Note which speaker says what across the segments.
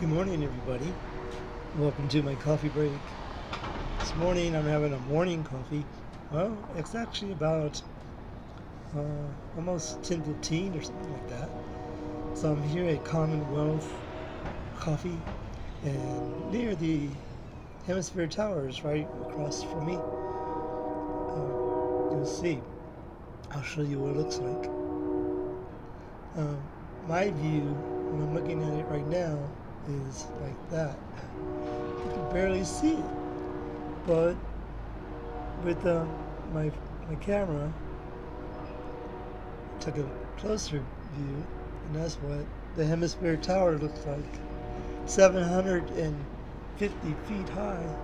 Speaker 1: Good morning, everybody. Welcome to my coffee break. This morning I'm having a morning coffee. Well, it's actually about almost 10:15 or something like that. So I'm here at Commonwealth Coffee and near the Hemisfair Towers right across from me. You'll see. I'll show you what it looks like. Um, my view, when I'm looking at it right now, is like that. You can barely see it, but with my my camera, took a closer view, and that's what the Hemisphere Tower looks like. 750 feet high,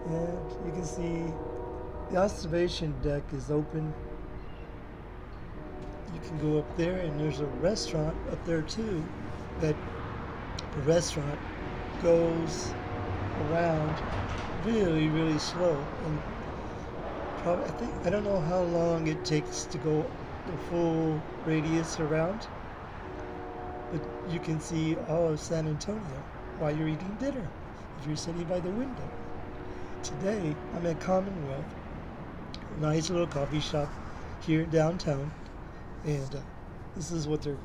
Speaker 1: and you can see the observation deck is open. You can go up there, and there's a restaurant up there too. That the restaurant goes around really, really slow, and probably I don't know how long it takes to go the full radius around, but you can see all of San Antonio while you're eating dinner if you're sitting by the window. Today I'm at Commonwealth, a nice little coffee shop here downtown, and this is what their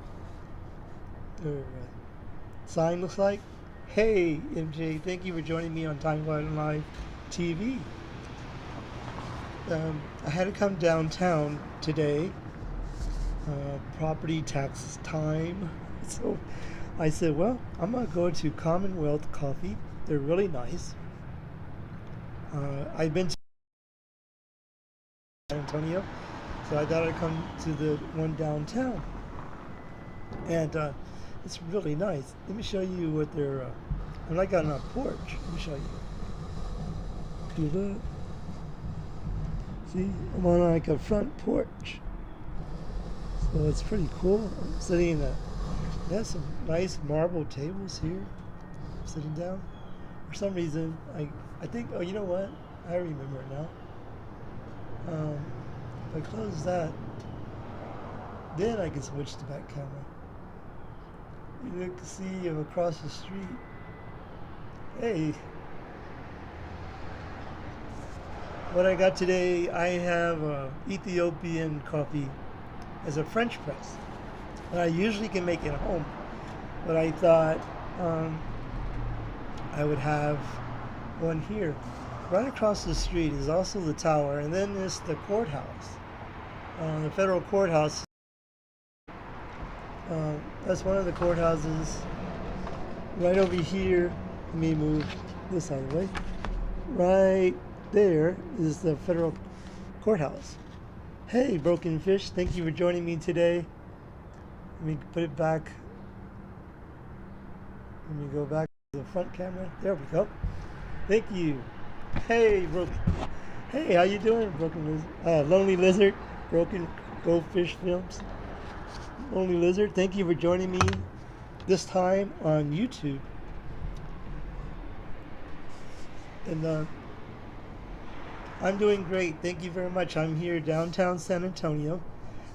Speaker 1: sign looks like. Hey, MJ, thank you for joining me on Timeline Live TV. I had to come downtown today, property tax time. So I said, well, I'm going to go to Commonwealth Coffee. They're really nice. I've been to San Antonio, so I thought I'd come to the one downtown. And it's really nice. Let me show you what they're. I'm like on a porch. Let me show you. See that? See, I'm on like a front porch. So it's pretty cool. I'm sitting in there's some nice marble tables here. I'm sitting down. For some reason, I think. Oh, you know what? I remember it now. If I close that, then I can switch to back camera. You can see across the street. Hey, what I got today, I have Ethiopian coffee as a French press. And I usually can make it at home, but I thought I would have one here. Right across the street is also the tower, and then there's the courthouse, the federal courthouse. That's one of the courthouses. Right over here, let me move this out of the way. Right there is the federal courthouse. Hey, Broken Fish, thank you for joining me today. Let me put it back. Let me go back to the front camera. There we go. Thank you. Hey, Broken. Hey, how you doing, Broken Lizard? Lonely Lizard, Broken Goldfish Films. Lonely Lizard, thank you for joining me this time on YouTube. And I'm doing great. Thank you very much. I'm here downtown San Antonio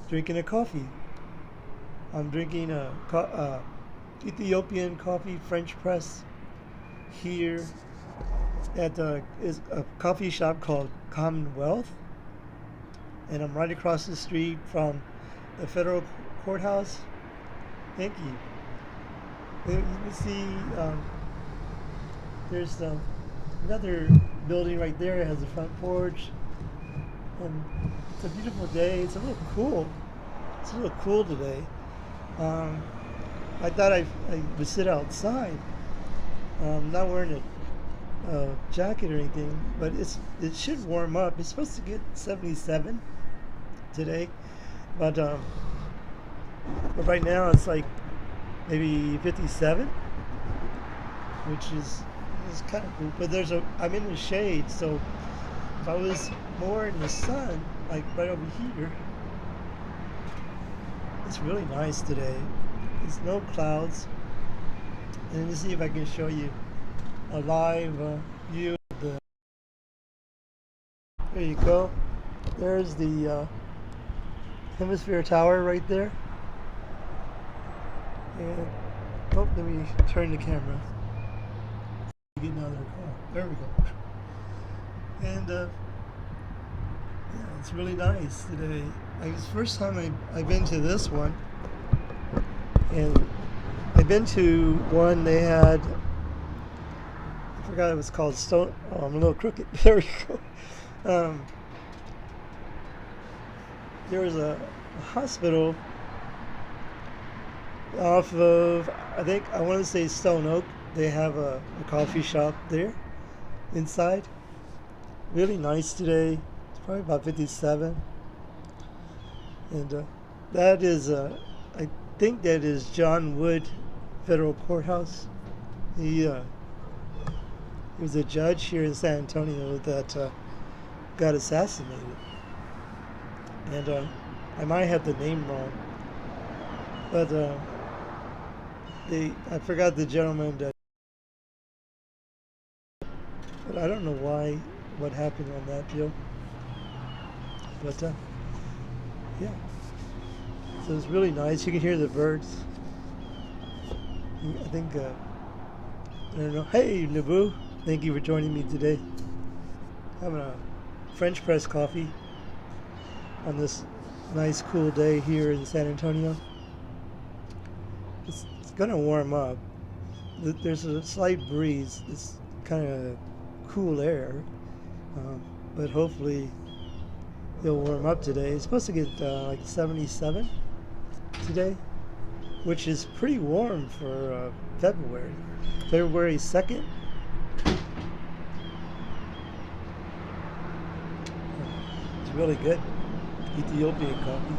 Speaker 1: drinking a coffee. I'm drinking a Ethiopian coffee French press here at is a coffee shop called Commonwealth. And I'm right across the street from the federal courthouse. Thank you. You can see there's another building right there. It has a front porch, and it's a beautiful day. It's a little cool. It's a little cool today. I thought I would sit outside. I'm not wearing a jacket or anything, but it should warm up. It's supposed to get 77 today, but right now it's like maybe 57, which is kind of cool. But I'm in the shade, so if I was more in the sun, like right over here, it's really nice today. There's no clouds. And let me see if I can show you a live view of the. There you go. There's the Hemisphere Tower right there. And Oh, let me turn the camera. Get another car. There we go. And yeah, it's really nice today. It's the first time I've been to this one, and I've been to one they had. I forgot it was called Stone. Oh, I'm a little crooked. There we go. There was a hospital off of, I want to say Stone Oak. They have a coffee shop there inside. Really nice today. It's probably about 57. And that is, I think that is John Wood Federal Courthouse. He was a judge here in San Antonio that got assassinated. And I might have the name wrong. But I forgot the gentleman that, but I don't know what happened on that deal. But yeah, so it's really nice. You can hear the birds. I think I don't know. Hey, Naboo, thank you for joining me today. Having a French press coffee on this nice, cool day here in San Antonio. It's gonna warm up. There's a slight breeze. It's kind of cool air, but hopefully it'll warm up today. It's supposed to get like 77 today, which is pretty warm for February. February 2nd. It's really good. Ethiopian coffee.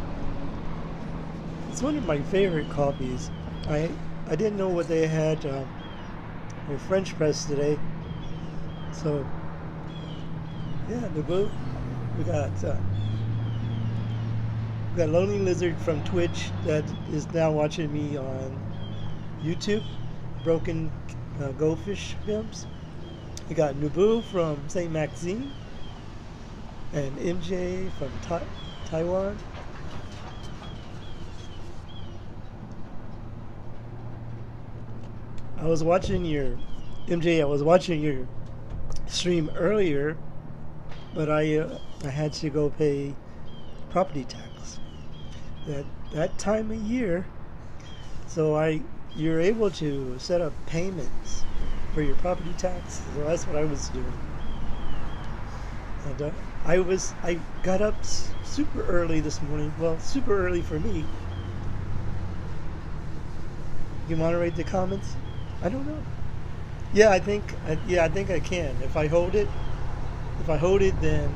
Speaker 1: It's one of my favorite coffees. I didn't know what they had for French press today. So yeah, Naboo. We got Lonely Lizard from Twitch that is now watching me on YouTube. Broken Goldfish Films. We got Naboo from St. Maxime and MJ from Taiwan. I was watching your stream earlier, but I had to go pay property tax that time of year. So you're able to set up payments for your property tax. So that's what I was doing. And I got up super early this morning. Well, super early for me. You moderate the comments? I don't know. Yeah, I think I can. If I hold it, then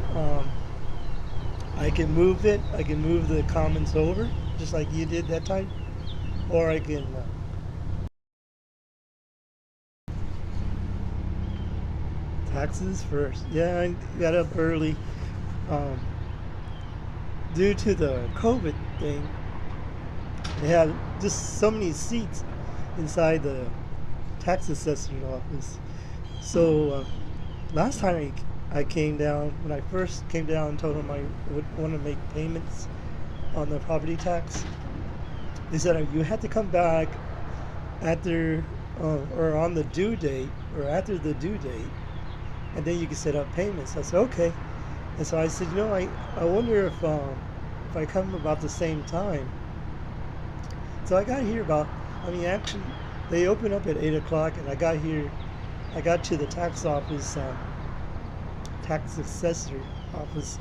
Speaker 1: I can move it. I can move the comments over, just like you did that time, or I can. Taxes first. Yeah, I got up early. Due to the COVID thing, they have just so many seats inside the tax assessor's office. So last time I came down, when I first came down and told them I would want to make payments on the property tax, they said you had to come back after or on the due date or after the due date, and then you can set up payments. I said okay, and so I said, I wonder if I come about the same time. So I got here actually they open up at 8 o'clock, and I got to the tax office, tax assessor office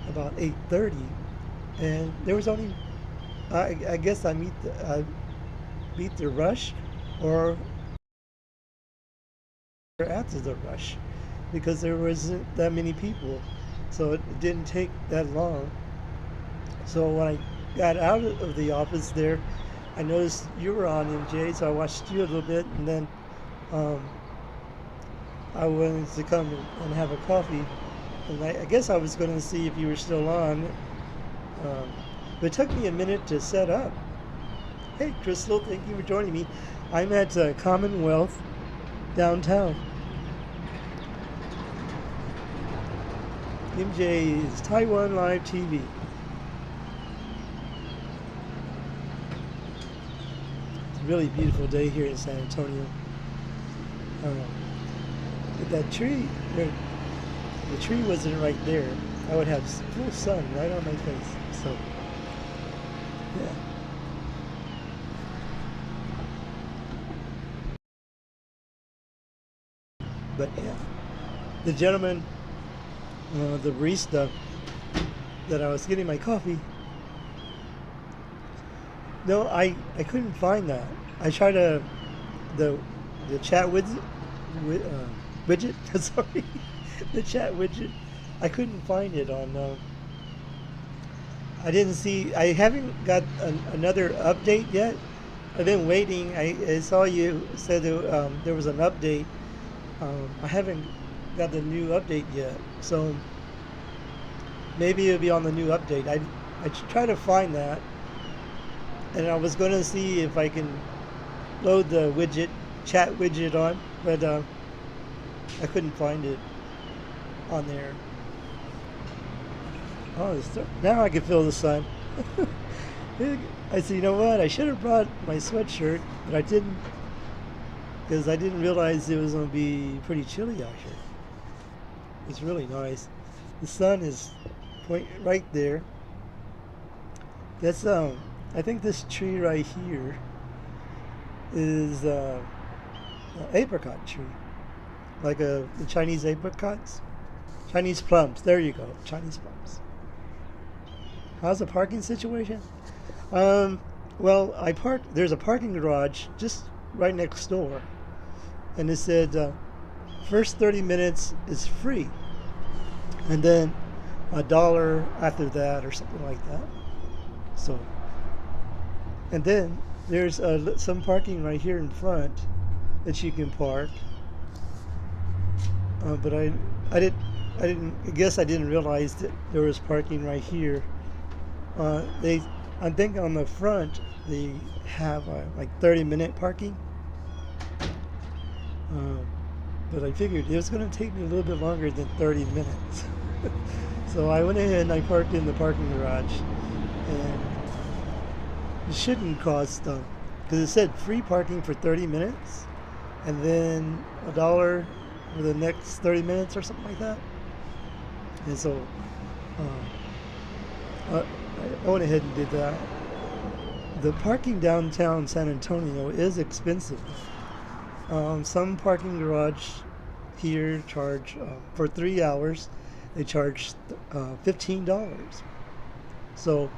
Speaker 1: about 8:30, and there was only I guess I beat the rush, or after the rush, because there wasn't that many people, so it didn't take that long. So when I got out of the office there, I noticed you were on, MJ, so I watched you a little bit, and then I wanted to come and have a coffee, and I guess I was going to see if you were still on, but it took me a minute to set up. Hey, Crystal, thank you for joining me. I'm at Commonwealth downtown. MJ's Taiwan Live TV. It's a really beautiful day here in San Antonio. Um, if that tree, the tree wasn't right there, I would have full sun right on my face. So, yeah. But yeah, the gentleman, the barista that I was getting my coffee, no, I couldn't find that. I tried the the chat widget. Sorry, the chat widget. I couldn't find it on. I didn't see. I haven't got another update yet. I've been waiting. I saw you said there was an update. I haven't got the new update yet, so maybe it'll be on the new update. I try to find that, and I was going to see if I can load the chat widget on, but I couldn't find it on there. Oh, now I can feel the sun. I said, you know what? I should have brought my sweatshirt, but I didn't, because I didn't realize it was going to be pretty chilly out here. It's really nice. The sun is right there. That's I think this tree right here is an apricot tree, like the Chinese apricots, Chinese plums. There you go, Chinese plums. How's the parking situation? Well, I parked. There's a parking garage just right next door, and it said first 30 minutes is free, and then $1 after that, or something like that. So, and then there's some parking right here in front that you can park. But I guess I didn't realize that there was parking right here. I think on the front they have like 30-minute parking. But I figured it was going to take me a little bit longer than 30 minutes. So I went ahead and I parked in the parking garage, and it shouldn't cost because it said free parking for 30 minutes, and then $1 for the next 30 minutes or something like that. And so I went ahead and did that. The parking downtown San Antonio is expensive. Some parking garage here charge for 3 hours. They charge $15. So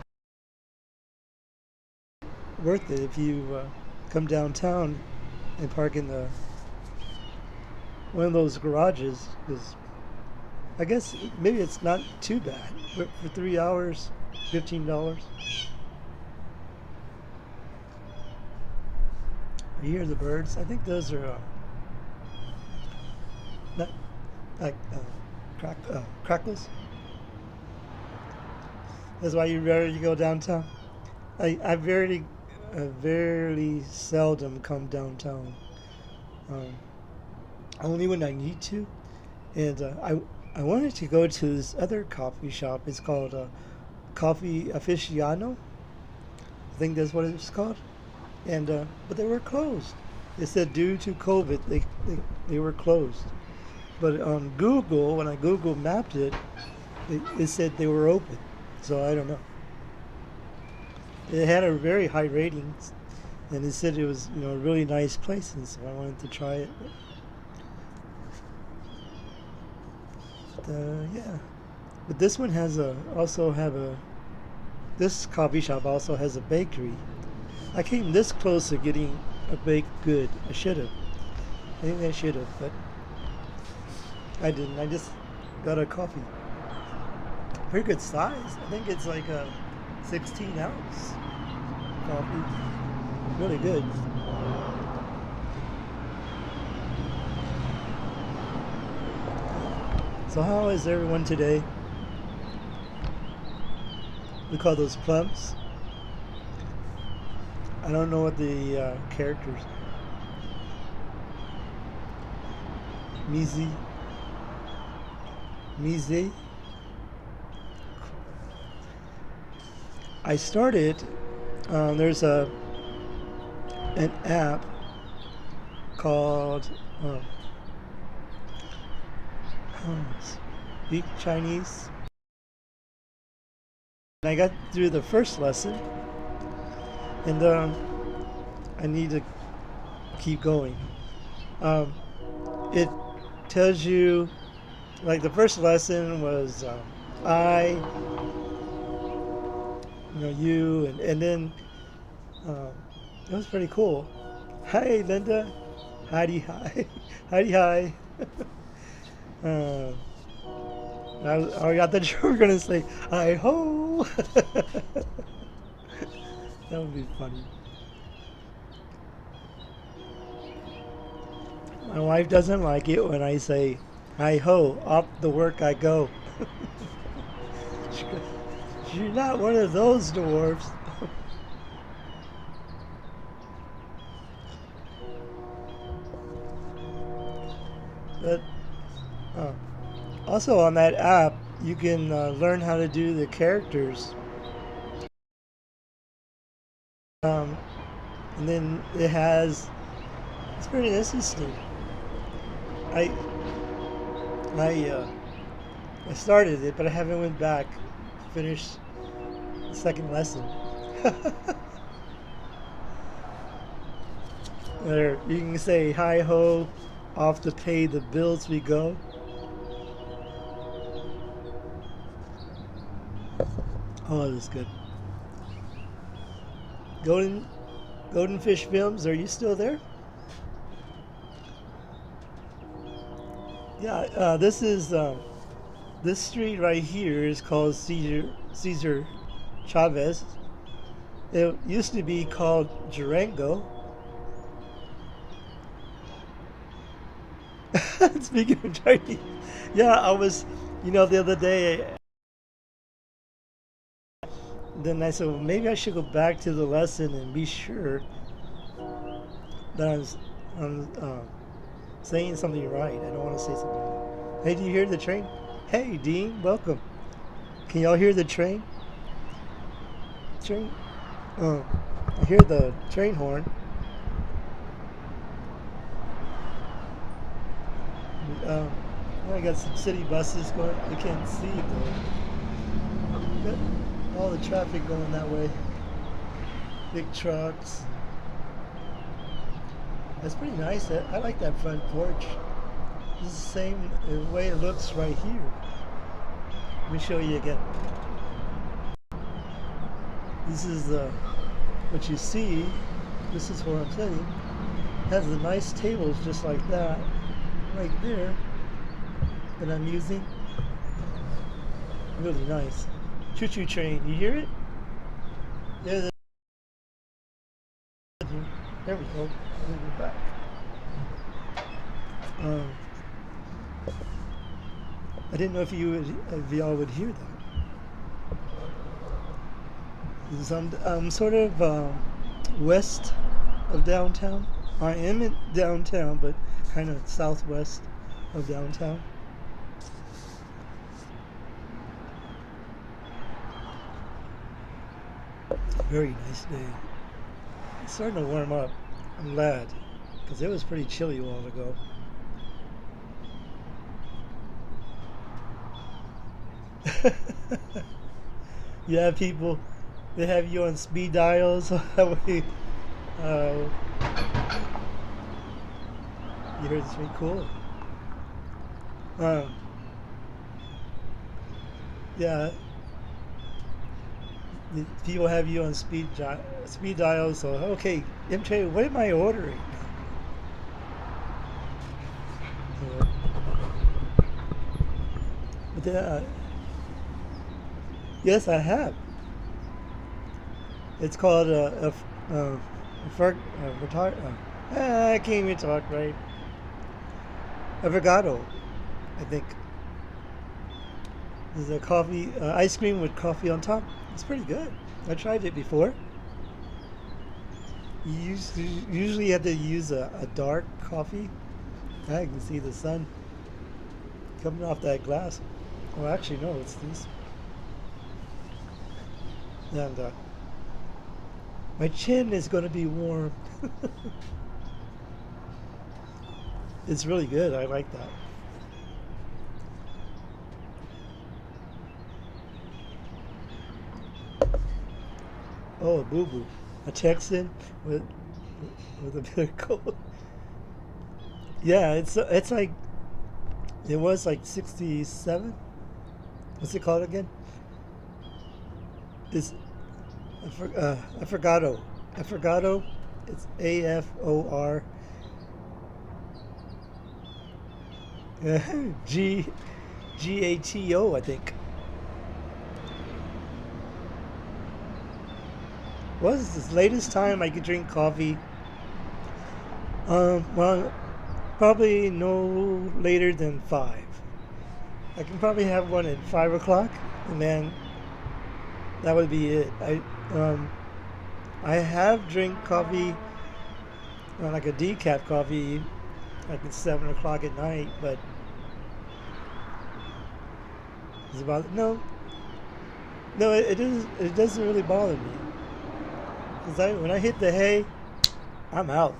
Speaker 1: worth it if you come downtown and park in one of those garages. Because I guess maybe it's not too bad for 3 hours, $15. You hear the birds? I think those are not like crackles. That's why you rarely go downtown. I very seldom come downtown. Only when I need to. And I wanted to go to this other coffee shop. It's called Coffee Aficionado. I think that's what it's called. And but they were closed. They said due to COVID they were closed. But on Google, when I Google mapped it, it said they were open. So I don't know. It had a very high ratings, and it said it was a really nice place, and so I wanted to try it. But, yeah. But this one has this coffee shop also has a bakery. I came this close to getting a baked good. I should have. I think I should have, but I didn't. I just got a coffee. Pretty good size. I think it's like a 16-ounce coffee. Really good. So how is everyone today? We call those plums. I don't know what the characters. Mizi. I started. There's a an app called Speak Chinese. And I got through the first lesson, and I need to keep going. It tells you, like the first lesson was I, you, and then it was pretty cool. Hi, Linda. Heidi, hi. Heidi, hi. uh, I got that you were gonna say hi ho. That would be funny. My wife doesn't like it when I say hi ho. Off the work I go. You're not one of those dwarves. But also on that app, you can learn how to do the characters. And then it's pretty interesting. I started it, but I haven't went back to finish the second lesson. There, you can say hi ho, off to pay the bills we go. Oh, that's good. Golden Fish Films, are you still there? Yeah, this street right here is called Caesar Chavez. It used to be called Durango. Speaking of Chinese, yeah, I was, the other day. Then I said, well, maybe I should go back to the lesson and be sure that I'm saying something right. I don't want to say something wrong. Hey, do you hear the train? Hey, Dean, welcome. Can y'all hear the train? Train? I hear the train horn. I got some city buses going. I can't see it though. Got all the traffic going that way. Big trucks. That's pretty nice. I like that front porch. It's the same way it looks right here. Let me show you again. This is what you see. This is where I'm sitting. It has the nice tables just like that, right there, that I'm using. Really nice. Choo-choo train. You hear it? There we go. We're back. I didn't know if y'all would hear that. I'm sort of west of downtown. I am in downtown, but kind of southwest of downtown. Very nice day. It's starting to warm up. I'm glad, because it was pretty chilly a while ago. You have people, they have you on speed dials. That way, you heard it's pretty cool. Yeah, people have you on speed dials. So okay, MJ, what am I ordering? But yes, I have. It's called I can't even talk right. Avocado, I think. There's a coffee, ice cream with coffee on top. It's pretty good. I tried it before. You usually have to use a dark coffee. I can see the sun coming off that glass. Well, actually, no, it's this. And My chin is going to be warm. It's really good. I like that. Oh, boo boo. A Texan with a bit of cold. Yeah, it's like it was like 67. What's it called again? It's Affogato. Affogato. It's AFOR G GATO, I think. What is this latest time I could drink coffee? Well, probably no later than 5. I can probably have one at 5 o'clock, and then that would be it. I have drink coffee, like a decaf coffee, like at 7 o'clock at night, but it's about no, it doesn't really bother me because when I hit the hay, I'm out.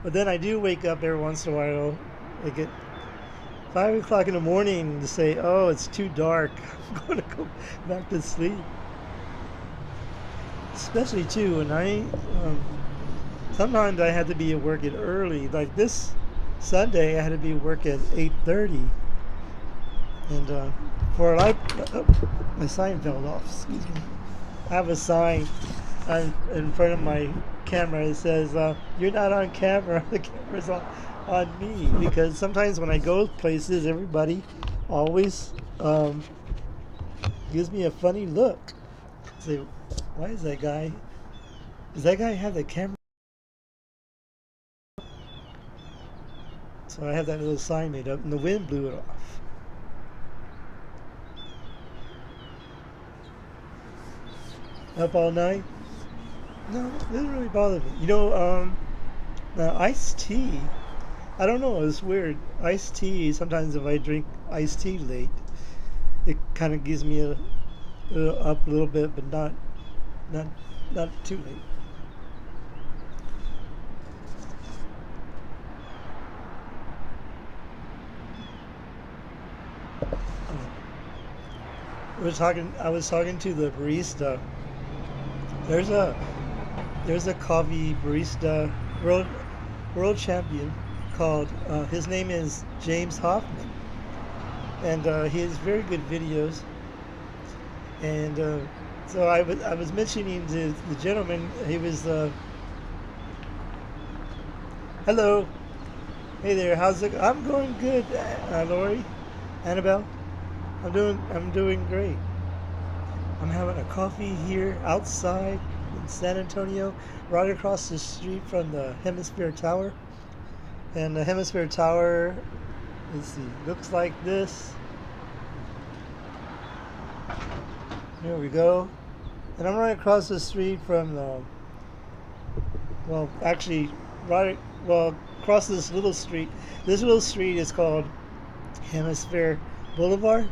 Speaker 1: But then I do wake up every once in a while, like at 5 o'clock in the morning, to say, "Oh, it's too dark. I'm going to go back to sleep." Especially too when sometimes I had to be at work at early. Like this Sunday, I had to be at work at 8:30, and for a life, my sign fell off. Excuse me. I have a sign in front of my camera. It says, "You're not on camera. The camera's on me." Because sometimes when I go places, everybody always gives me a funny look. Say, why is that guy? Does that guy have the camera? So I have that little sign made up, and the wind blew it off. Up all night? No, it doesn't really bother me. Iced tea. I don't know. It's weird. Iced tea. Sometimes if I drink iced tea late, it kind of gives me up a little bit, but not too late. I was talking to the barista. There's a coffee barista world champion called his name is James Hoffman, and he has very good videos. And so I was mentioning to the gentleman. He was hello, hey there, how's it? I'm going good, Lori, Annabelle. I'm doing great. I'm having a coffee here outside in San Antonio, right across the street from the Hemisfair Tower. And the Hemisfair Tower, let's see, looks like this. Here we go. And I'm right across the street from across this little street. This little street is called Hemisfair Boulevard.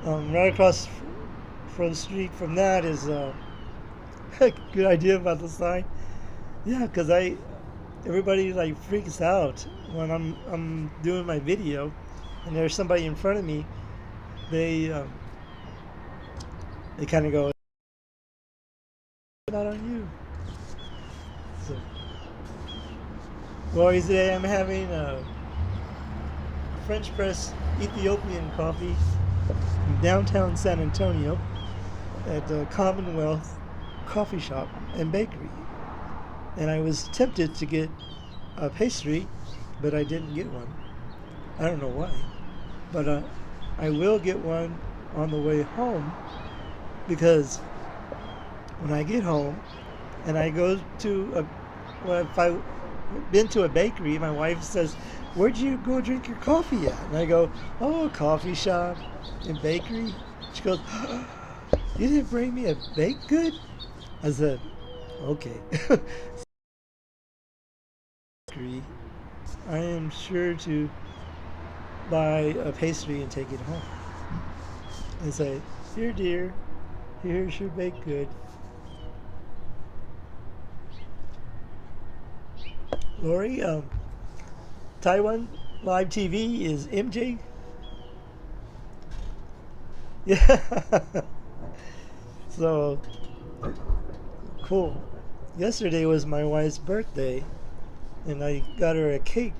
Speaker 1: Right across from the street from that is good idea about the sign. Yeah, because everybody like freaks out when I'm doing my video, and there's somebody in front of me. They kind of go, "Not on you." So, well, today I'm having a French press Ethiopian coffee in downtown San Antonio at the Commonwealth Coffee Shop and Bakery. And I was tempted to get a pastry, but I didn't get one. I don't know why. But I will get one on the way home, because when I get home and I go to if I've been to a bakery, my wife says, "Where'd you go drink your coffee at?" And I go, "Oh, a coffee shop and bakery." She goes, "You didn't bring me a baked good?" I said, "Okay." I am sure to buy a pastry and take it home and say, "Here, dear, here's your baked good." Lori, Taiwan Live TV is MJ. Yeah. So cool. Yesterday was my wife's birthday, and I got her a cake.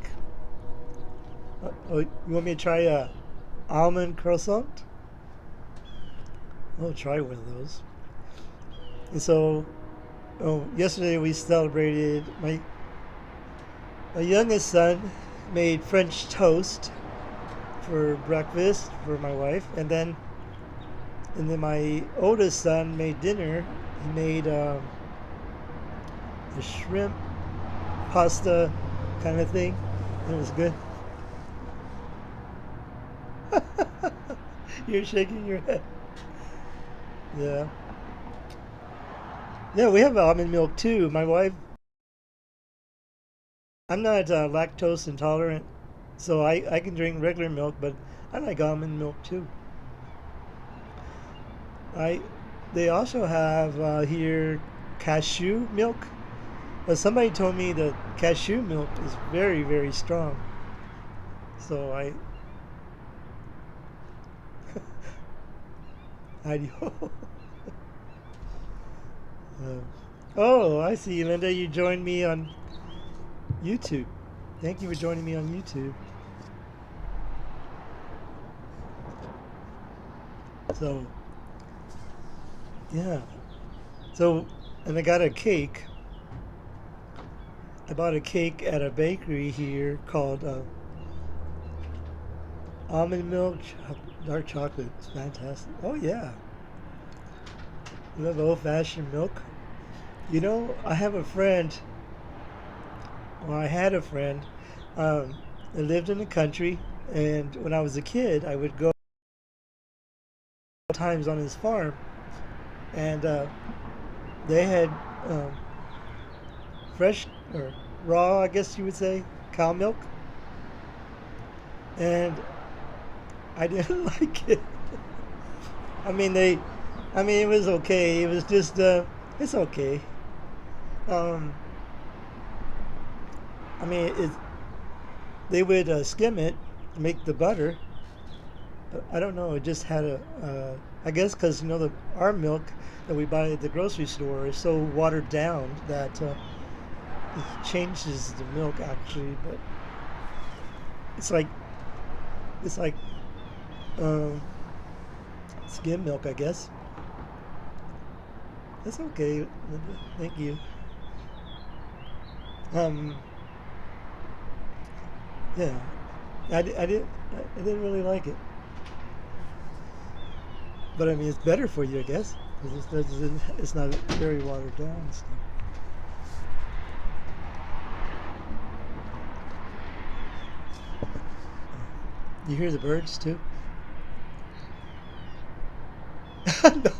Speaker 1: Oh, you want me to try a almond croissant? I'll try one of those. And so, yesterday we celebrated my youngest son made French toast for breakfast for my wife, and then my oldest son made dinner. He made a shrimp pasta kind of thing. It was good. You're shaking your head. Yeah. Yeah, we have almond milk too. My wife, I'm not lactose intolerant, so I can drink regular milk, but I like almond milk too. I They also have here cashew milk, but somebody told me that cashew milk is very, very strong. So I do. Oh, I see, Linda. You joined me on YouTube. Thank you for joining me on YouTube. So, yeah. So, and I got a cake. I bought a cake at a bakery here called almond milk dark chocolate. It's fantastic. Oh, yeah. I love old fashioned milk. You know, I have a friend, well, I had a friend that lived in the country, and when I was a kid, I would go times on his farm, and they had um, fresh or raw, I guess you would say, cow milk, and I didn't like it. I mean, it was okay. It was just, it's okay. Um, I mean, they would skim it, make the butter. But I don't know. It just had I guess because our milk that we buy at the grocery store is so watered down that it changes the milk actually. But it's like it's like um, skim milk, I guess. That's okay, Linda. Thank you. Um, yeah, I didn't really like it, but I mean it's better for you, I guess, because it's not very watered down and stuff. You hear the birds too?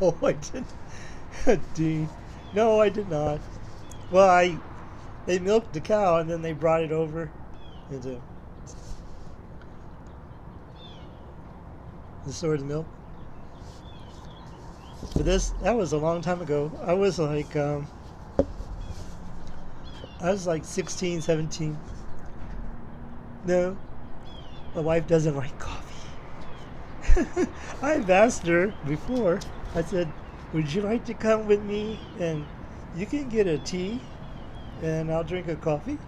Speaker 1: No, I didn't. Dean, no, I did not. Well, they milked the cow and then they brought it over into the store of milk. But that was a long time ago. I was like 16, 17. No, my wife doesn't like coffee. I've asked her before. I said, would you like to come with me and you can get a tea and I'll drink a coffee?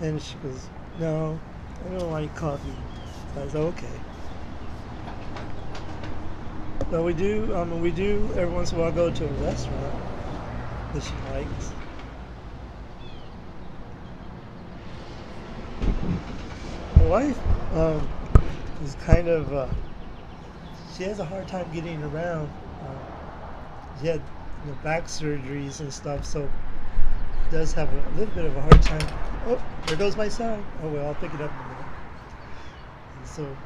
Speaker 1: And she goes, no, I don't like coffee. So I said, okay. So we do every once in a while go to a restaurant that she likes. My wife is kind of, she has a hard time getting around. She had back surgeries and stuff, so does have a little bit of a hard time. Oh, there goes my sign. Oh well, I'll pick it up in a minute. And so,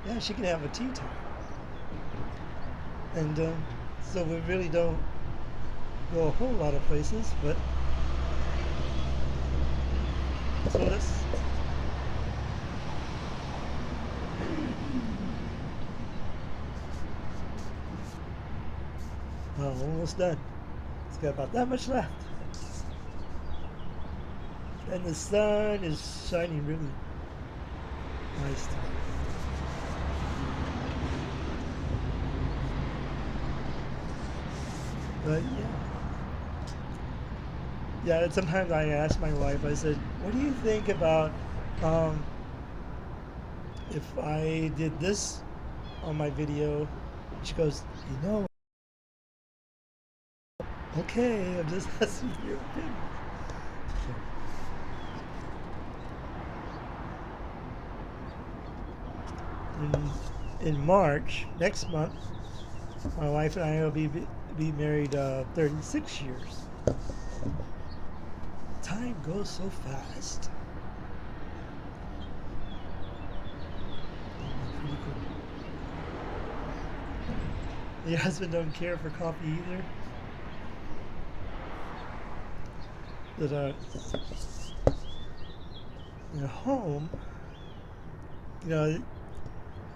Speaker 1: yeah, she can have a tea time. And so we really don't go a whole lot of places, but so let's. Oh, almost done. It's got about that much left. and the sun is shining really nice today. But yeah. And sometimes I ask my wife. I said, "What do you think about um, if I did this on my video?" She goes, "You know, okay, I'm just asking for your opinion." In March next month, my wife and I will be married 36 years. Time goes so fast. Pretty cool. Your husband don't care for coffee either. But at home, you know,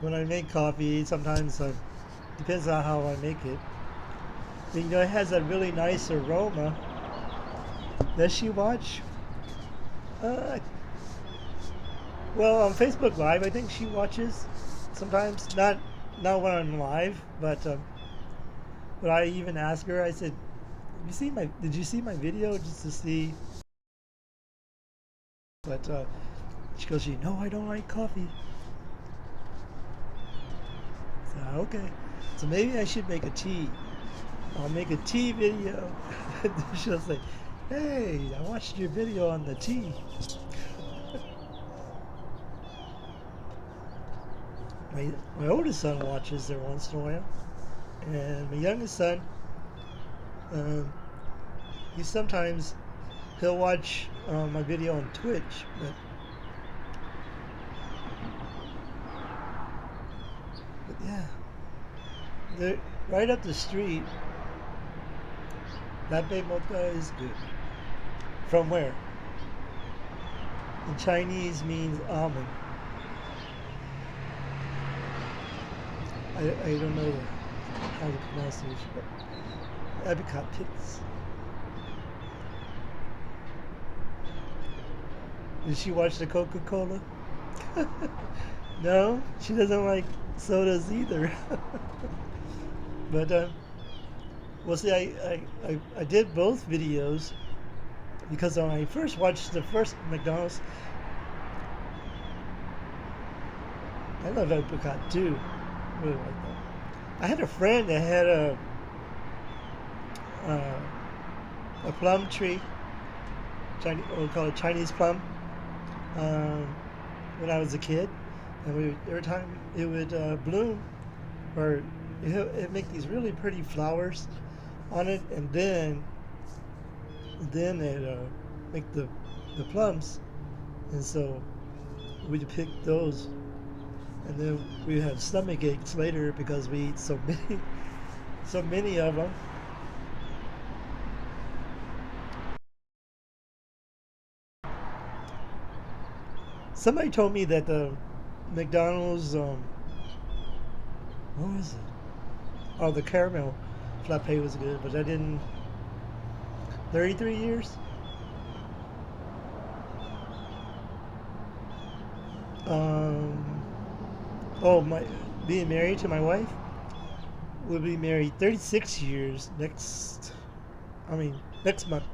Speaker 1: when I make coffee, sometimes depends on how I make it. But, you know, it has a really nice aroma. Does she watch? Uh, well, on Facebook Live, I think she watches sometimes. Not when I'm live, but I even ask her. I said, Did you see my video just to see?" But she goes, "You know, I don't like coffee." So okay, so maybe I should make a tea. I'll make a tea video. She'll say, "Hey, I watched your video on the tea." My oldest son watches there once in a while, and my youngest son, um, he'll watch my video on Twitch, but yeah, they're right up the street. Latte mocha is good. From where? In Chinese means almond. I don't know how to pronounce it, but apricot pits. Did she watch the Coca-Cola? No, she doesn't like sodas either. But well, see, I did both videos because when I first watched the first McDonald's, I love apricot too. Really like that. I had a friend that had a plum tree, Chinese, we call it Chinese plum, um, when I was a kid, and every time it would bloom, or it make these really pretty flowers on it, and then it make the plums, and so we'd pick those, and then we have stomach aches later because we eat so many of them. Somebody told me that the McDonald's, what was it? Oh, the caramel frappe was good, but I didn't. 33 years. Um, oh, my being married to my wife. We'll be married 36 years next month.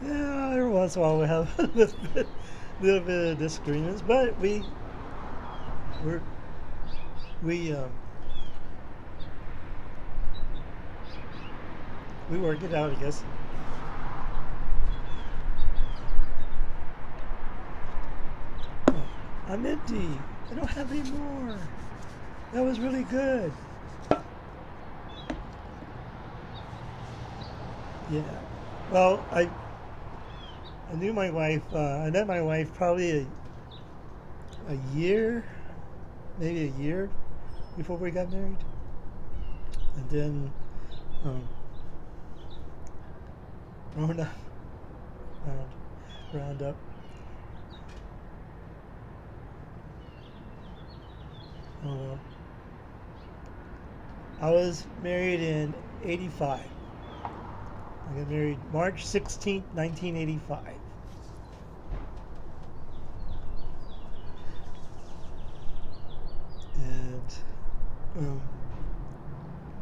Speaker 1: Yeah, every once in a while we have a little bit of disagreements, but we're, we we work it out, I guess. Oh, I'm empty. I don't have any more. That was really good. Yeah. Well, I knew my wife. I met my wife probably a year, maybe a year before we got married, and then um, round up, round up. Uh, I was married in '85. I got married March 16th, 1985. And um,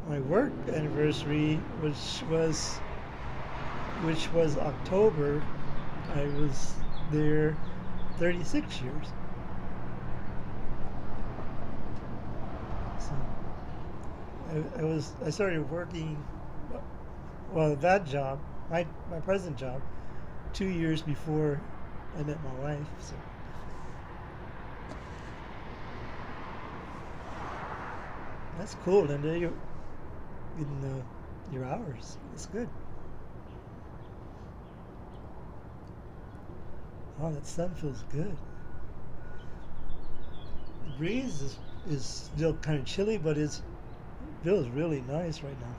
Speaker 1: my work anniversary, which was October, I was there 36 years. So I started working, well, that job, my present job, 2 years before I met my wife. So that's cool, Linda. You're getting your hours. That's good. Oh, that sun feels good. The breeze is still kind of chilly, but it feels really nice right now.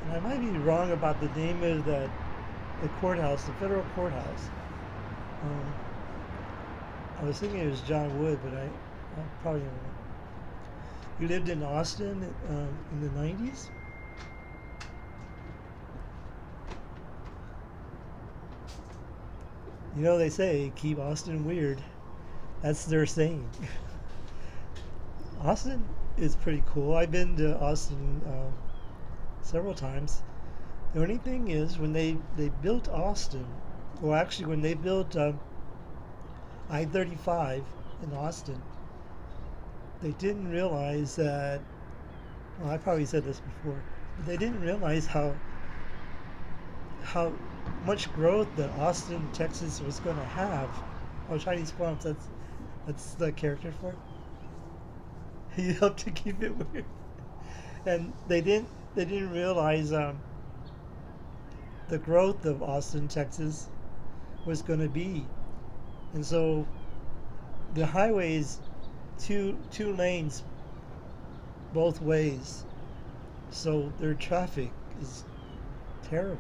Speaker 1: And I might be wrong about the name of the courthouse, the federal courthouse. Um, I was thinking it was John Wood, but I probably don't know. You lived in Austin in the 90s? You know, they say keep Austin weird. That's their saying. Austin is pretty cool. I've been to Austin several times. The only thing is, when they built Austin, well, actually, when they built I-35 in Austin, they didn't realize that, well, I probably said this before, but they didn't realize how much growth that Austin, Texas was going to have. Oh, Chinese plums, that's the character for it. He helped to keep it weird. And they didn't realize the growth of Austin, Texas was going to be. And so the highway is two lanes both ways. So their traffic is terrible.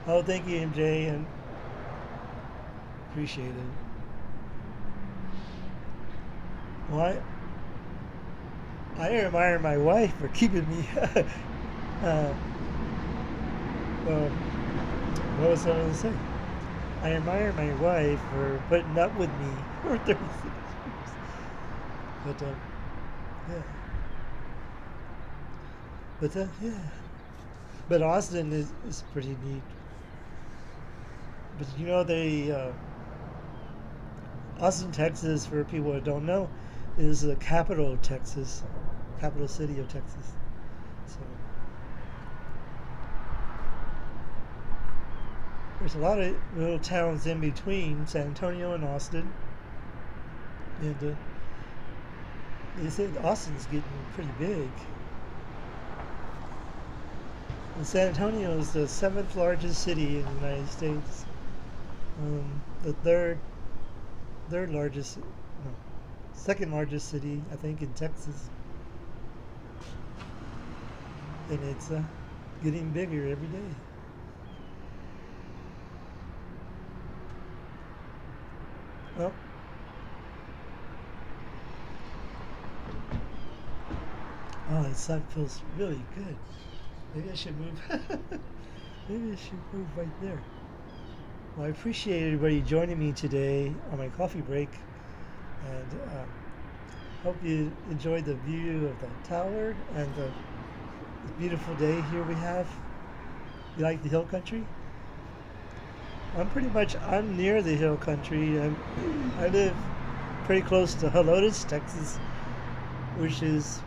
Speaker 1: Oh, thank you, MJ, and appreciate it. Well, I admire my wife for keeping me. uh, well, what was I going to say? I admire my wife for putting up with me for 36 years. But yeah, yeah. But Austin is pretty neat. But you know, Austin, Texas, for people that don't know, is the capital of Texas, capital city of Texas. So there's a lot of little towns in between San Antonio and Austin, and they say Austin's getting pretty big. And San Antonio is the seventh largest city in the United States. The third largest, no, second largest city, I think, in Texas, and it's getting bigger every day. Well, oh, the sun feels really good. Maybe I should move. Maybe I should move right there. Well, I appreciate everybody joining me today on my coffee break, and hope you enjoyed the view of the tower and the beautiful day here we have. You like the hill country? I'm near the hill country. I live pretty close to Helotes, Texas, which is,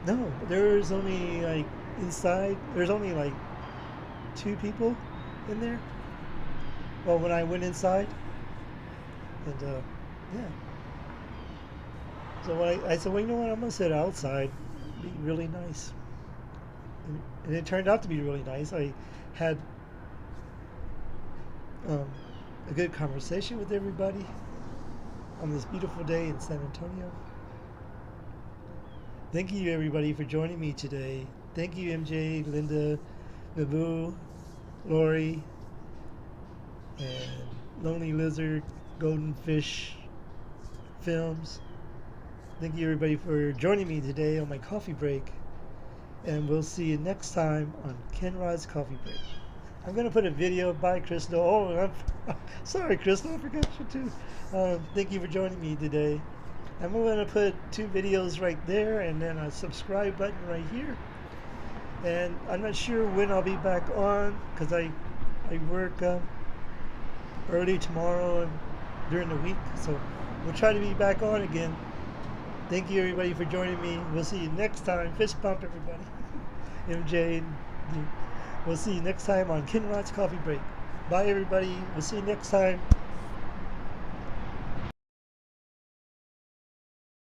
Speaker 1: no, there's only like inside, there's only like two people in there. Well, when I went inside, and yeah. So I said, well, you know what? I'm gonna sit outside. Be really nice, and it turned out to be really nice. I had um, a good conversation with everybody on this beautiful day in San Antonio. Thank you, everybody, for joining me today. Thank you, MJ, Linda, Naboo, Lori, and Lonely Lizard, Golden Fish Films. Thank you everybody for joining me today on my coffee break. And we'll see you next time on Ken Rod's Coffee Break. I'm going to put a video by Crystal. Oh, I'm sorry, Crystal, I forgot you too. Thank you for joining me today. I'm going to put 2 videos right there and then a subscribe button right here. And I'm not sure when I'll be back on because I work early tomorrow and during the week. So we'll try to be back on again. Thank you everybody for joining me. We'll see you next time. Fist bump everybody. MJ. We'll see you next time on Ken Rod's Coffee Break. Bye everybody. We'll see you next time.